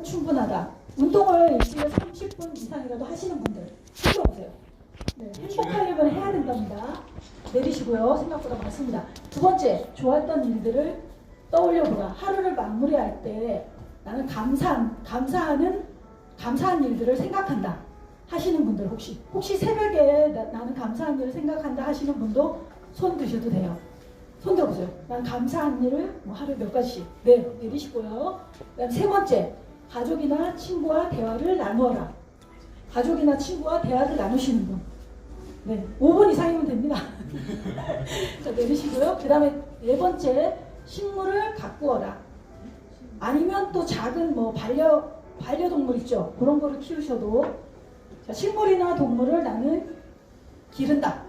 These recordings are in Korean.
충분하다. 운동을 일주일에 30분 이상이라도 하시는 분들 챙겨보세요. 네, 행복하려면 해야 된답니다. 내리시고요. 생각보다 많습니다. 두 번째, 좋았던 일들을 떠올려보라. 하루를 마무리할 때 나는 감사한 일들을 생각한다 하시는 분들 혹시 새벽에 나는 감사한 일을 생각한다 하시는 분도 손 드셔도 돼요. 손 들어보세요. 난 감사한 일을 하루에 몇 가지씩. 네, 내리시고요. 그다음 세 번째, 가족이나 친구와 대화를 나누어라. 가족이나 친구와 대화를 나누시는 분. 네, 5분 이상이면 됩니다. 자, 내리시고요. 그 다음에 네 번째, 식물을 가꾸어라. 아니면 또 작은 반려동물 있죠. 그런 거를 키우셔도. 자, 식물이나 동물을 나는 기른다.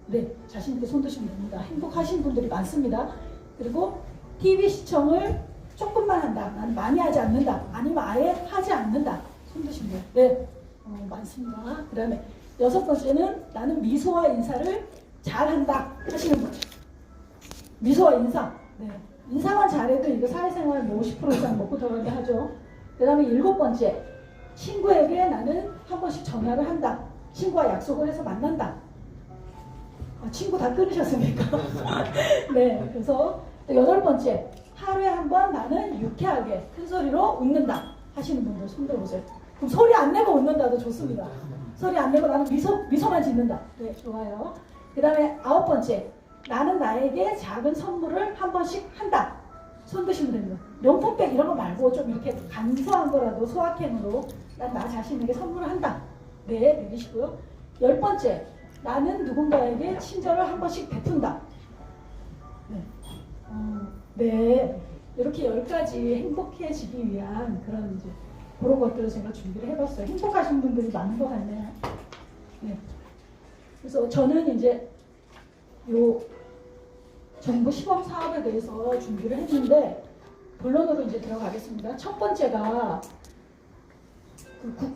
네, 자신있게 손 드시면 됩니다. 행복하신 분들이 많습니다. 그리고 TV 시청을 조금만 한다. 나는 많이 하지 않는다. 아니면 아예 하지 않는다. 손 드시면 돼요. 네, 많습니다. 그 다음에 여섯 번째는 나는 미소와 인사를 잘한다 하시는 분. 미소와 인사. 네. 인사만 잘해도 이거 사회생활 50% 이상 먹고 들어가게 하죠. 그 다음에 일곱 번째, 친구에게 나는 한 번씩 전화를 한다. 친구와 약속을 해서 만난다. 친구 다 끊으셨습니까? 네, 그래서 또 여덟 번째, 하루에 한 번 나는 유쾌하게 큰 소리로 웃는다 하시는 분들 손 들어보세요. 그럼 소리 안 내고 웃는다도 좋습니다. 소리 안 내고 나는 미소만 짓는다. 네, 좋아요. 그 다음에 아홉 번째, 나는 나에게 작은 선물을 한 번씩 한다. 손 드시면 됩니다. 명품백 이런 거 말고 좀 이렇게 간소한 거라도 소확행으로 난 나 자신에게 선물을 한다. 네, 내리시고요. 열 번째, 나는 누군가에게 친절을 한 번씩 베푼다. 네. 네. 이렇게 10가지 행복해지기 위한 그런 이제 그런 것들을 제가 준비를 해봤어요. 행복하신 분들이 많은 것 같네요. 네. 그래서 저는 이제 요 정부 시범 사업에 대해서 준비를 했는데 본론으로 이제 들어가겠습니다. 첫 번째가 그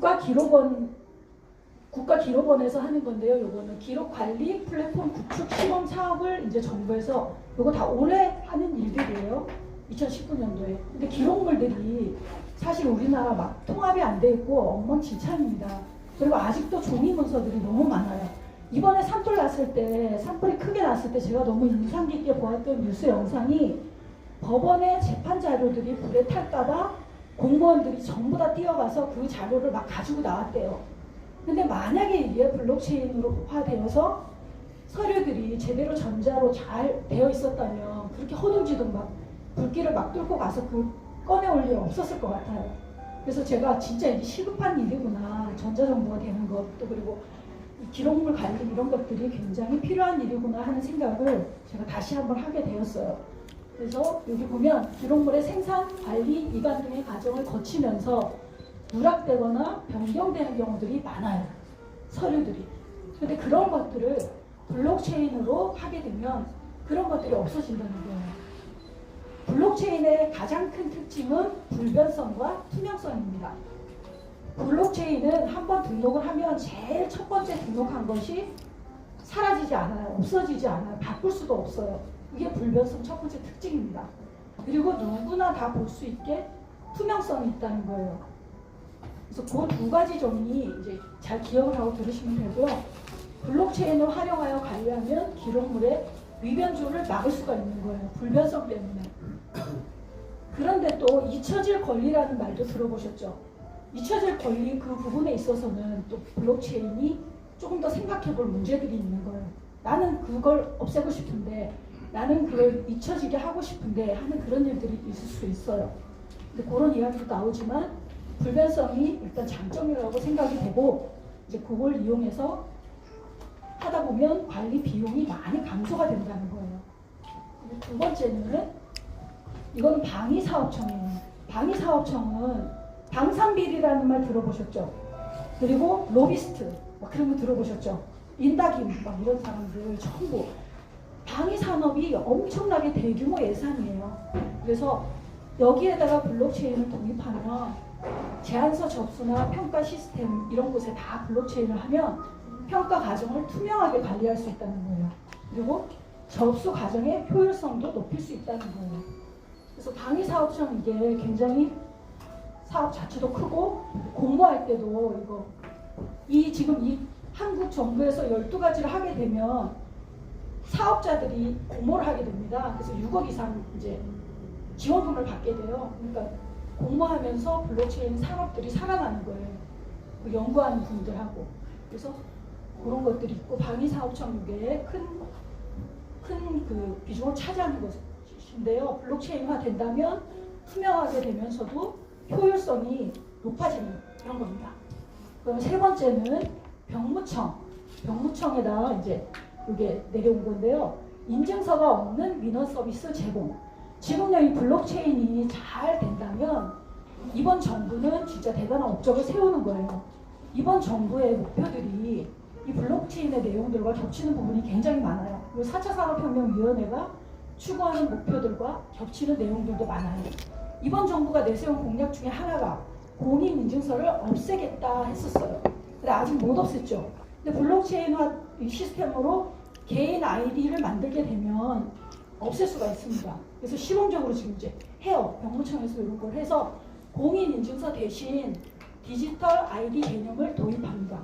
국가기록원에서 하는 건데요. 요거는 기록관리 플랫폼 구축 시범 사업을 이제 정부에서 요거 다 올해 하는 일들이에요. 2019년도에. 근데 기록물들이 사실 우리나라 막 통합이 안 돼 있고 엉망진창입니다. 그리고 아직도 종이 문서들이 너무 많아요. 이번에 산불이 크게 났을 때 제가 너무 인상 깊게 보았던 뉴스 영상이 법원의 재판 자료들이 불에 탈까봐 공무원들이 전부 다 뛰어가서 그 자료를 막 가지고 나왔대요. 근데 만약에 이게 블록체인으로화 되어서 서류들이 제대로 전자로 잘 되어 있었다면 그렇게 허둥지둥 막 불길을 막 뚫고 가서 그 꺼내올 일 없었을 것 같아요. 그래서 제가 진짜 이게 시급한 일이구나. 전자정보가 되는 것도 그리고 기록물 관리 이런 것들이 굉장히 필요한 일이구나 하는 생각을 제가 다시 한번 하게 되었어요. 그래서 여기 보면 기록물의 생산, 관리, 이관 등의 과정을 거치면서 누락되거나 변경되는 경우들이 많아요. 서류들이. 근데 그런 것들을 블록체인으로 하게 되면 그런 것들이 없어진다는 거예요. 블록체인의 가장 큰 특징은 불변성과 투명성입니다. 블록체인은 한번 등록을 하면 제일 첫 번째 등록한 것이 사라지지 않아요. 없어지지 않아요. 바꿀 수도 없어요. 이게 불변성 첫 번째 특징입니다. 그리고 누구나 다 볼 수 있게 투명성이 있다는 거예요. 그래서 그 두 가지 점이 이제 잘 기억을 하고 들으시면 되고요. 블록체인을 활용하여 관리하면 기록물의 위변조를 막을 수가 있는 거예요. 불변성 때문에. 그런데 또 잊혀질 권리라는 말도 들어보셨죠? 잊혀질 권리 그 부분에 있어서는 또 블록체인이 조금 더 생각해 볼 문제들이 있는 거예요. 나는 그걸 없애고 싶은데 나는 그걸 잊혀지게 하고 싶은데 하는 그런 일들이 있을 수 있어요. 근데 그런 이야기도 나오지만 불변성이 일단 장점이라고 생각이 되고 이제 그걸 이용해서 하다 보면 관리 비용이 많이 감소가 된다는 거예요. 두 번째는 이건 방위사업청이에요. 방위사업청은 방산비리라는 말 들어보셨죠? 그리고 로비스트 막 그런 거 들어보셨죠? 인다김 막 이런 사람들 전부 방위산업이 엄청나게 대규모 예산이에요. 그래서 여기에다가 블록체인을 도입하면 제안서 접수나 평가 시스템 이런 곳에 다 블록체인을 하면 평가 과정을 투명하게 관리할 수 있다는 거예요. 그리고 접수 과정의 효율성도 높일 수 있다는 거예요. 그래서 방위사업청 이게 굉장히 사업 자체도 크고 공모할 때도 지금 이 한국 정부에서 12가지를 하게 되면 사업자들이 공모를 하게 됩니다. 그래서 6억 이상 이제 지원금을 받게 돼요. 그러니까 공모하면서 블록체인 산업들이 살아나는 거예요. 그 연구하는 분들하고. 그래서 그런 것들이 있고 방위사업청 큰 그 비중을 차지하는 것인데요. 블록체인화 된다면 투명하게 되면서도 효율성이 높아지는 그런 겁니다. 그럼 세 번째는 병무청에다 이제 이게 내려온 건데요. 인증서가 없는 민원 서비스 제공. 지금 이 블록체인이 잘 된다면 이번 정부는 진짜 대단한 업적을 세우는 거예요. 이번 정부의 목표들이 이 블록체인의 내용들과 겹치는 부분이 굉장히 많아요. 그리고 4차 산업혁명위원회가 추구하는 목표들과 겹치는 내용들도 많아요. 이번 정부가 내세운 공약 중에 하나가 공인인증서를 없애겠다 했었어요. 근데 아직 못 없앴죠. 근데 블록체인화 시스템으로 개인 아이디를 만들게 되면 없앨 수가 있습니다. 그래서 시범적으로 지금 이제 해요. 병무청에서 이런 걸 해서 공인인증서 대신 디지털 아이디 개념을 도입합니다.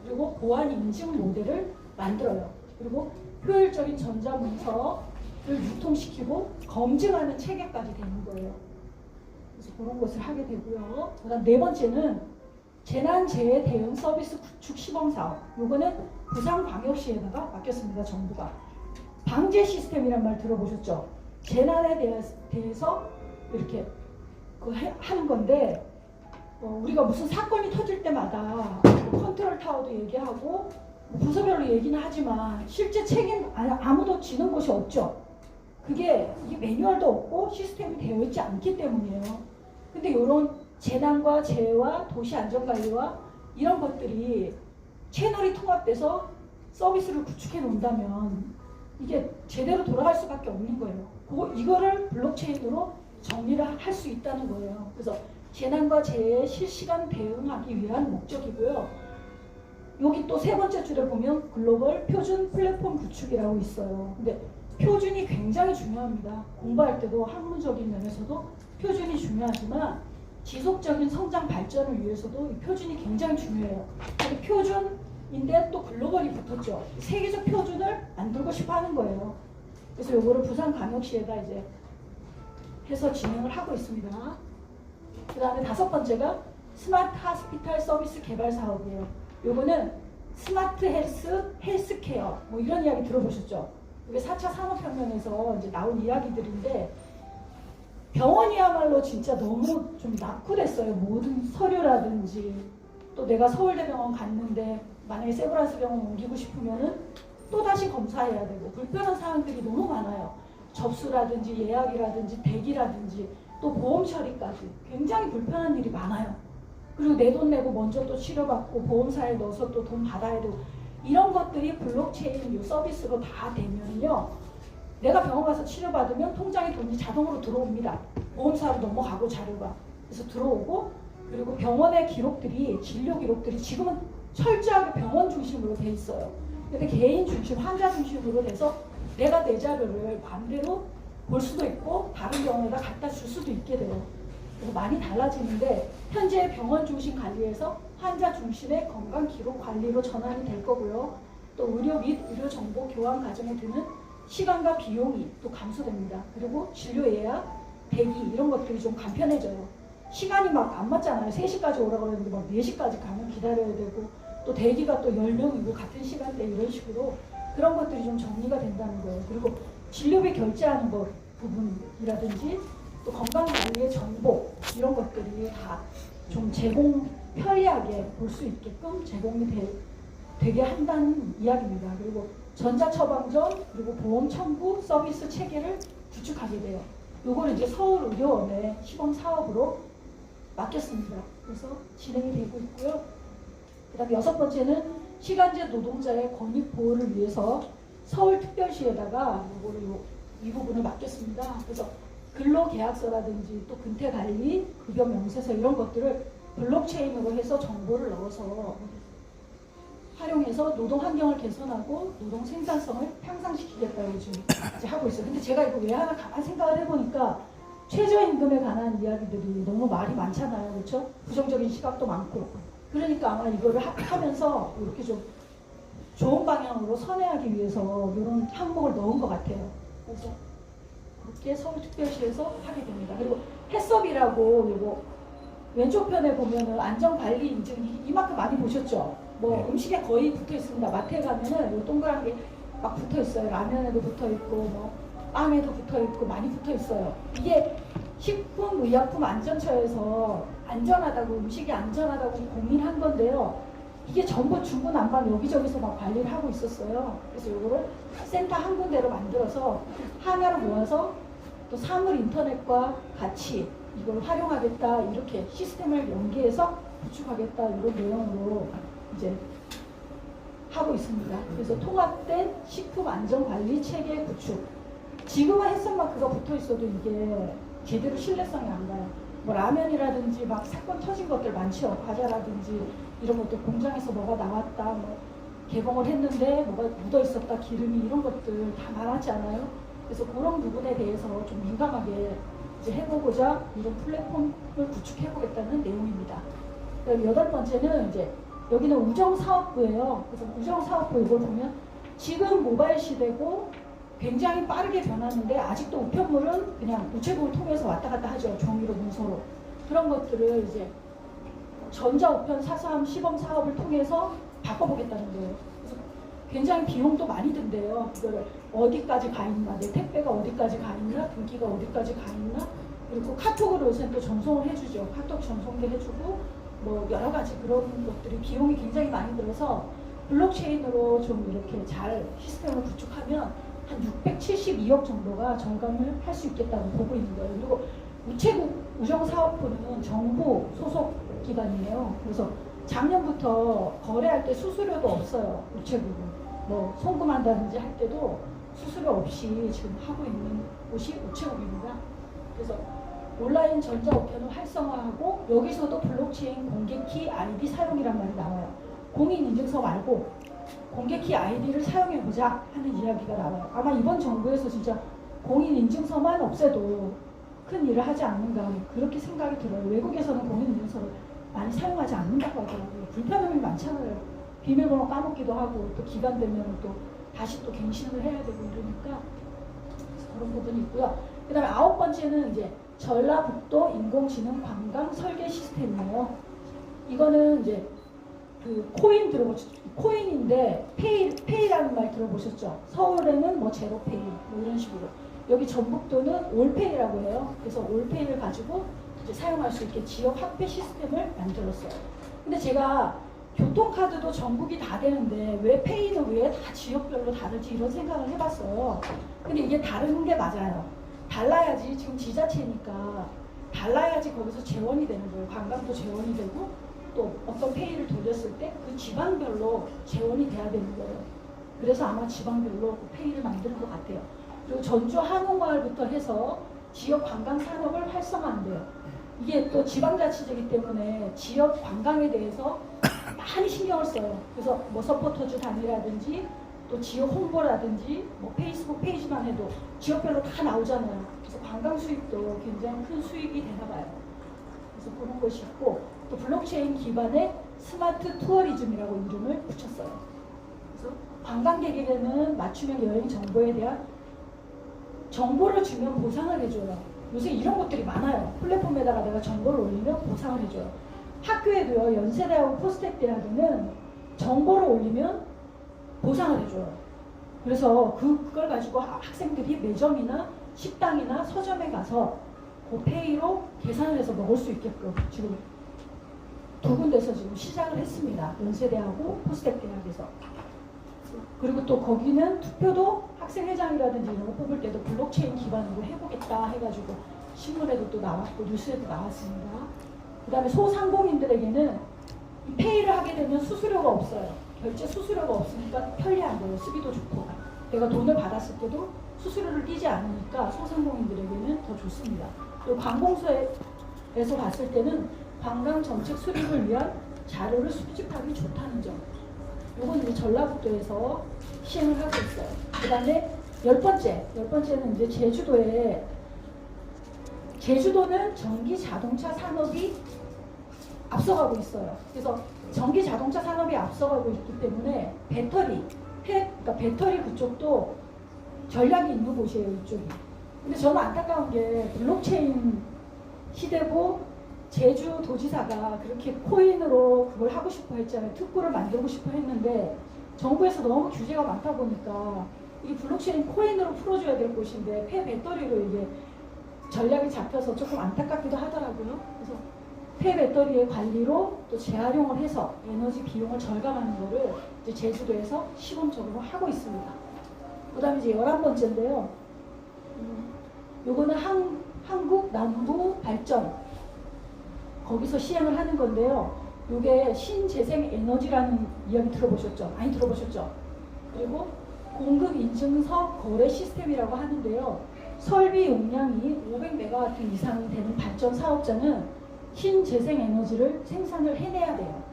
그리고 보안 인증 모델을 만들어요. 그리고 효율적인 전자문서를 유통시키고 검증하는 체계까지 되는 거예요. 그래서 그런 것을 하게 되고요. 그다음 네 번째는 재난재해 대응 서비스 구축 시범사업. 요거는 부산광역시에다가 맡겼습니다. 정부가. 방제 시스템이란 말 들어보셨죠? 재난에 대해서 이렇게 하는 건데 우리가 무슨 사건이 터질 때마다 컨트롤 타워도 얘기하고 부서별로 얘기는 하지만 실제 책임 아무도 지는 곳이 없죠. 이게 매뉴얼도 없고 시스템이 되어 있지 않기 때문이에요. 근데 이런 재난과 재해와 도시 안전관리와 이런 것들이 채널이 통합돼서 서비스를 구축해 놓는다면 이게 제대로 돌아갈 수밖에 없는 거예요. 이거를 블록체인으로 정리를 할 수 있다는 거예요. 그래서 재난과 재해에 실시간 대응하기 위한 목적이고요. 여기 또 세 번째 줄에 보면 글로벌 표준 플랫폼 구축이라고 있어요. 근데 표준이 굉장히 중요합니다. 공부할 때도 학문적인 면에서도 표준이 중요하지만 지속적인 성장 발전을 위해서도 이 표준이 굉장히 중요해요. 근데 표준인데 또 글로벌이 붙었죠. 세계적 표준을 만들고 싶어 하는 거예요. 그래서 이거를 부산광역시에다 이제 해서 진행을 하고 있습니다. 그 다음에 다섯 번째가 스마트 하스피탈 서비스 개발 사업이에요. 요거는 스마트 헬스케어 뭐 이런 이야기 들어보셨죠? 이게 4차 산업혁명에서 이제 나온 이야기들인데 병원이야말로 진짜 너무 좀 낙후됐어요. 모든 서류라든지 또 내가 서울대병원 갔는데 만약에 세브란스 병원 옮기고 싶으면은 또 다시 검사해야 되고 불편한 사항들이 너무 많아요. 접수라든지 예약이라든지 대기라든지 또 보험 처리까지 굉장히 불편한 일이 많아요. 그리고 내 돈 내고 먼저 또 치료받고 보험사에 넣어서 또 돈 받아야 되고 이런 것들이 블록체인 이 서비스로 다 되면요. 내가 병원 가서 치료받으면 통장에 돈이 자동으로 들어옵니다. 보험사로 넘어가고 자료가. 그래서 들어오고 그리고 병원의 기록들이 진료 기록들이 지금은 철저하게 병원 중심으로 돼 있어요. 근데 개인 중심, 환자 중심으로 돼서 내가 내 자료를 마음대로 볼 수도 있고 다른 병원에다 갖다 줄 수도 있게 돼요. 그래서 많이 달라지는데 현재 병원 중심 관리에서 환자 중심의 건강 기록 관리로 전환이 될 거고요. 또 의료 및 의료 정보 교환 과정에 드는 시간과 비용이 또 감소됩니다. 그리고 진료 예약, 대기 이런 것들이 좀 간편해져요. 시간이 막 안 맞잖아요. 3시까지 오라고 그랬는데 막 4시까지 가면 기다려야 되고 또 대기가 또 10명이고 같은 시간대 이런 식으로 그런 것들이 좀 정리가 된다는 거예요. 그리고 진료비 결제하는 것 부분이라든지 또 건강관리의 정보 이런 것들이 다 좀 제공 편리하게 볼 수 있게끔 제공이 되게 한다는 이야기입니다. 그리고 전자처방전 그리고 보험 청구 서비스 체계를 구축하게 돼요. 요거는 이제 서울의료원의 시범 사업으로 맡겼습니다. 그래서 진행이 되고 있고요. 그 다음에 여섯 번째는 시간제 노동자의 권익 보호를 위해서 서울특별시에다가 이 부분을 맡겼습니다. 그래서 근로계약서라든지 또 근태관리, 급여 명세서 이런 것들을 블록체인으로 해서 정보를 넣어서 활용해서 노동 환경을 개선하고 노동 생산성을 향상시키겠다고 지금 이제 하고 있어요. 근데 제가 이거 왜 하나 가만 생각을 해보니까 최저임금에 관한 이야기들이 너무 말이 많잖아요. 그렇죠? 부정적인 시각도 많고. 그러니까 아마 이거를 하면서 이렇게 좀 좋은 방향으로 선회하기 위해서 이런 항목을 넣은 것 같아요. 그래서 그렇게 서울특별시에서 하게 됩니다. 그리고 해썹이라고 이거 왼쪽 편에 보면은 안전관리 인증이 이만큼 많이 보셨죠? 뭐 음식에 거의 붙어 있습니다. 마트에 가면은 이 동그란 게 막 붙어 있어요. 라면에도 붙어 있고 뭐 빵에도 붙어 있고 많이 붙어 있어요. 이게 식품의약품안전처에서 안전하다고 음식이 안전하다고 고민한 건데요. 이게 전부 중구난방 여기저기서 막 관리를 하고 있었어요. 그래서 이거를 센터 한 군데로 만들어서 하나로 모아서 또 사물 인터넷과 같이 이걸 활용하겠다 이렇게 시스템을 연계해서 구축하겠다 이런 내용으로 이제 하고 있습니다. 그래서 통합된 식품안전관리 체계 구축. 지금은 해썹마크가 붙어 있어도 이게 제대로 신뢰성이 안 가요. 뭐 라면이라든지 막 사건 터진 것들 많죠. 과자라든지 이런 것들 공장에서 뭐가 나왔다, 뭐 개봉을 했는데 뭐가 묻어 있었다, 기름이 이런 것들 다 많았지 않아요? 그래서 그런 부분에 대해서 좀 민감하게 이제 해보고자 이런 플랫폼을 구축해보겠다는 내용입니다. 그다음 8번째는 이제 여기는 우정사업부예요. 그래서 우정사업부 이걸 보면 지금 모바일 시대고 굉장히 빠르게 변하는데 아직도 우편물은 그냥 우체국을 통해서 왔다 갔다 하죠. 종이로 문서로. 그런 것들을 이제 전자우편 사서함 시범 사업을 통해서 바꿔보겠다는 거예요. 그래서 굉장히 비용도 많이 든대요. 이거를 어디까지 가 있나, 내 택배가 어디까지 가 있나, 등기가 어디까지 가 있나, 그리고 카톡으로 요새 또 전송을 해주죠. 카톡 전송도 해주고 뭐 여러 가지 그런 것들이 비용이 굉장히 많이 들어서 블록체인으로 좀 이렇게 잘 시스템을 구축하면 한 672억 정도가 절감을 할 수 있겠다고 보고 있는 거예요. 그리고 우체국 우정사업부는 정부 소속 기관이에요. 그래서 작년부터 거래할 때 수수료도 없어요. 우체국은. 뭐 송금한다든지 할 때도 수수료 없이 지금 하고 있는 곳이 우체국입니다. 그래서 온라인 전자우편을 활성화하고 여기서도 블록체인 공개키 아이디 사용이란 말이 나와요. 공인인증서 말고 공개키 아이디를 사용해보자 하는 이야기가 나와요. 아마 이번 정부에서 진짜 공인인증서만 없애도 큰 일을 하지 않는가 그렇게 생각이 들어요. 외국에서는 공인인증서를 많이 사용하지 않는다고 하더라고요. 불편함이 많잖아요. 비밀번호 까먹기도 하고 또 기간 되면 또 다시 또 갱신을 해야 되고 이러니까 그런 부분이 있고요. 그 다음에 9번째는 이제 전라북도 인공지능 관광 설계 시스템이에요. 이거는 이제 그 코인 들어보셨죠? 코인인데 페이라는 말 들어보셨죠? 서울에는 뭐 제로페이 뭐 이런 식으로. 여기 전북도는 올페이라고 해요. 그래서 올페이를 가지고 이제 사용할 수 있게 지역 화폐 시스템을 만들었어요. 근데 제가 교통카드도 전국이 다 되는데 왜 페이는 왜 다 지역별로 다르지 이런 생각을 해봤어요. 근데 이게 다른 게 맞아요. 달라야지 지금 지자체니까 달라야지 거기서 재원이 되는 거예요. 관광도 재원이 되고 또 어떤 페이를 돌렸을 때 그 지방별로 재원이 돼야 되는 거예요. 그래서 아마 지방별로 그 페이를 만드는 것 같아요. 그리고 전주 한옥마을부터 해서 지역 관광 산업을 활성화한대요. 이게 또 지방자치제이기 때문에 지역 관광에 대해서 많이 신경을 써요. 그래서 뭐 서포터즈 단위라든지 또 지역 홍보라든지 뭐 페이스북 페이지만 해도 지역별로 다 나오잖아요. 그래서 관광 수입도 굉장히 큰 수익이 되나 봐요. 그래서 그런 것이 있고 또 블록체인 기반의 스마트 투어리즘이라고 이름을 붙였어요. 그래서 관광객에게는 맞춤형 여행 정보에 대한 정보를 주면 보상을 해줘요. 요새 이런 것들이 많아요. 플랫폼에다가 내가 정보를 올리면 보상을 해줘요. 학교에도요. 연세대하고 포스텍대학에는 정보를 올리면 보상을 해줘요. 그래서 그걸 가지고 학생들이 매점이나 식당이나 서점에 가서 그 페이로 계산을 해서 먹을 수 있게끔 지금 2군데서 지금 시작을 했습니다. 연세대하고 포스텍대학에서. 그리고 또 거기는 투표도 학생회장이라든지 이런 거 뽑을 때도 블록체인 기반으로 해보겠다 해가지고 신문에도 또 나왔고 뉴스에도 나왔습니다. 그 다음에 소상공인들에게는 이 페이를 하게 되면 수수료가 없어요. 결제 수수료가 없으니까 편리한 거예요. 쓰기도 좋고. 내가 돈을 받았을 때도 수수료를 떼지 않으니까 소상공인들에게는 더 좋습니다. 그리고 관공서에서 봤을 때는 관광 정책 수립을 위한 자료를 수집하기 좋다는 점. 이건 이제 전라북도에서 시행을 하고 있어요. 그 다음에 10번째는 이제 제주도에 제주도는 전기 자동차 산업이 앞서가고 있어요. 그래서 전기 자동차 산업이 앞서가고 있기 때문에 그러니까 배터리 그쪽도 전략이 있는 곳이에요, 이쪽이. 근데 저는 안타까운 게 블록체인 시대고 제주도지사가 그렇게 코인으로 그걸 하고 싶어 했잖아요. 특구를 만들고 싶어 했는데 정부에서 너무 규제가 많다 보니까 이 블록체인 코인으로 풀어줘야 될 곳인데 폐배터리로 이게 전략이 잡혀서 조금 안타깝기도 하더라고요. 그래서 폐배터리의 관리로 또 재활용을 해서 에너지 비용을 절감하는 거를 이제 제주도에서 시범적으로 하고 있습니다. 그 다음에 이제 11번째인데요. 요거는 한국 남부 발전 거기서 시행을 하는 건데요. 요게 신재생 에너지라는 이야기 들어보셨죠? 많이 들어보셨죠? 그리고 공급 인증서 거래 시스템이라고 하는데요. 설비 용량이 500메가와트 이상 되는 발전 사업자는 신재생 에너지를 생산을 해내야 돼요.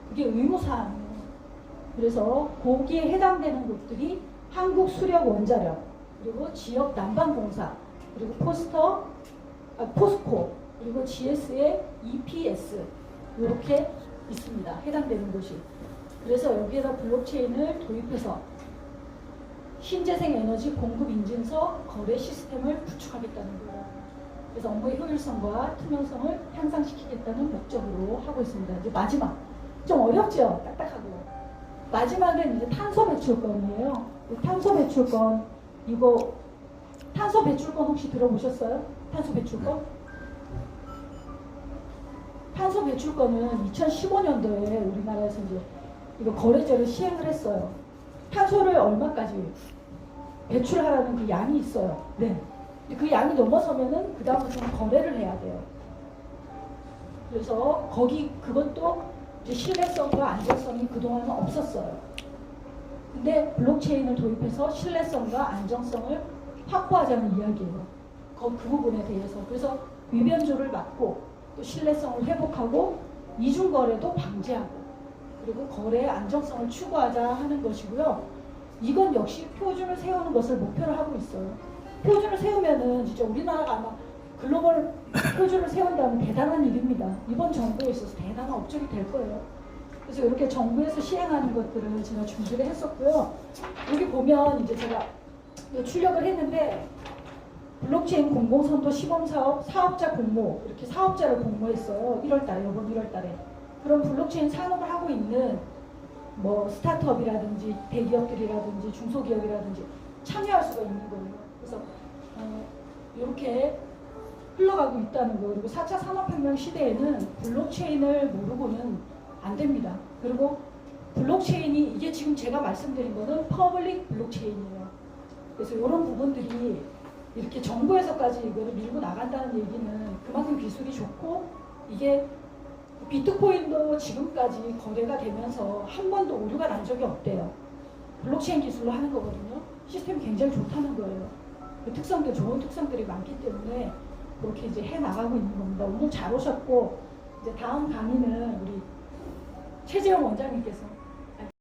그게 의무사항이에요. 그래서 거기에 해당되는 곳들이 한국수력원자력, 그리고 지역 난방공사, 그리고 포스코, 그리고 GS의 EPS 이렇게 있습니다. 해당되는 곳이. 그래서 여기에다 블록체인을 도입해서 신재생 에너지 공급 인증서 거래 시스템을 구축하겠다는 거예요. 그래서 업무의 효율성과 투명성을 향상시키겠다는 목적으로 하고 있습니다. 이제 마지막. 좀 어렵죠? 딱딱하고. 마지막은 이제 탄소 배출권이에요. 탄소 배출권, 이거 탄소 배출권 혹시 들어보셨어요? 탄소 배출권? 탄소 배출권은 2015년도에 우리나라에서 이제 이거 거래제를 시행을 했어요. 탄소를 얼마까지 배출하라는 그 양이 있어요. 네. 그 양이 넘어서면은 그 다음부터는 거래를 해야 돼요. 그래서 그것도 이제 신뢰성과 안정성이 그동안은 없었어요. 근데 블록체인을 도입해서 신뢰성과 안정성을 확보하자는 이야기예요. 그 부분에 대해서. 그래서 위변조를 막고 또 신뢰성을 회복하고 이중거래도 방지하고 그리고 거래의 안정성을 추구하자 하는 것이고요. 이건 역시 표준을 세우는 것을 목표로 하고 있어요. 표준을 세우면은 진짜 우리나라가 아마 글로벌 표준을 세운다면 대단한 일입니다. 이번 정부에 있어서 대단한 업적이 될 거예요. 그래서 이렇게 정부에서 시행하는 것들을 제가 준비를 했었고요. 여기 보면 이제 제가 출력을 했는데 블록체인 공공선도 시범사업 사업자 공모 이렇게 사업자를 공모했어요. 1월달에 이번 1월달에 그런 블록체인 산업을 하고 있는 뭐 스타트업이라든지 대기업들이라든지 중소기업이라든지 참여할 수가 있는 거예요. 그래서 이렇게 흘러가고 있다는 거. 그리고 4차 산업혁명 시대에는 블록체인을 모르고는 안 됩니다. 그리고 블록체인이 이게 지금 제가 말씀드린 거는 퍼블릭 블록체인이에요. 그래서 이런 부분들이 이렇게 정부에서까지 이거를 밀고 나간다는 얘기는 그만큼 기술이 좋고 이게 비트코인도 지금까지 거래가 되면서 한 번도 오류가 난 적이 없대요. 블록체인 기술로 하는 거거든요. 시스템이 굉장히 좋다는 거예요. 그 특성들, 좋은 특성들이 많기 때문에 그렇게 이제 해 나가고 있는 겁니다. 오늘 잘 오셨고 이제 다음 강의는 우리 최재형 원장님께서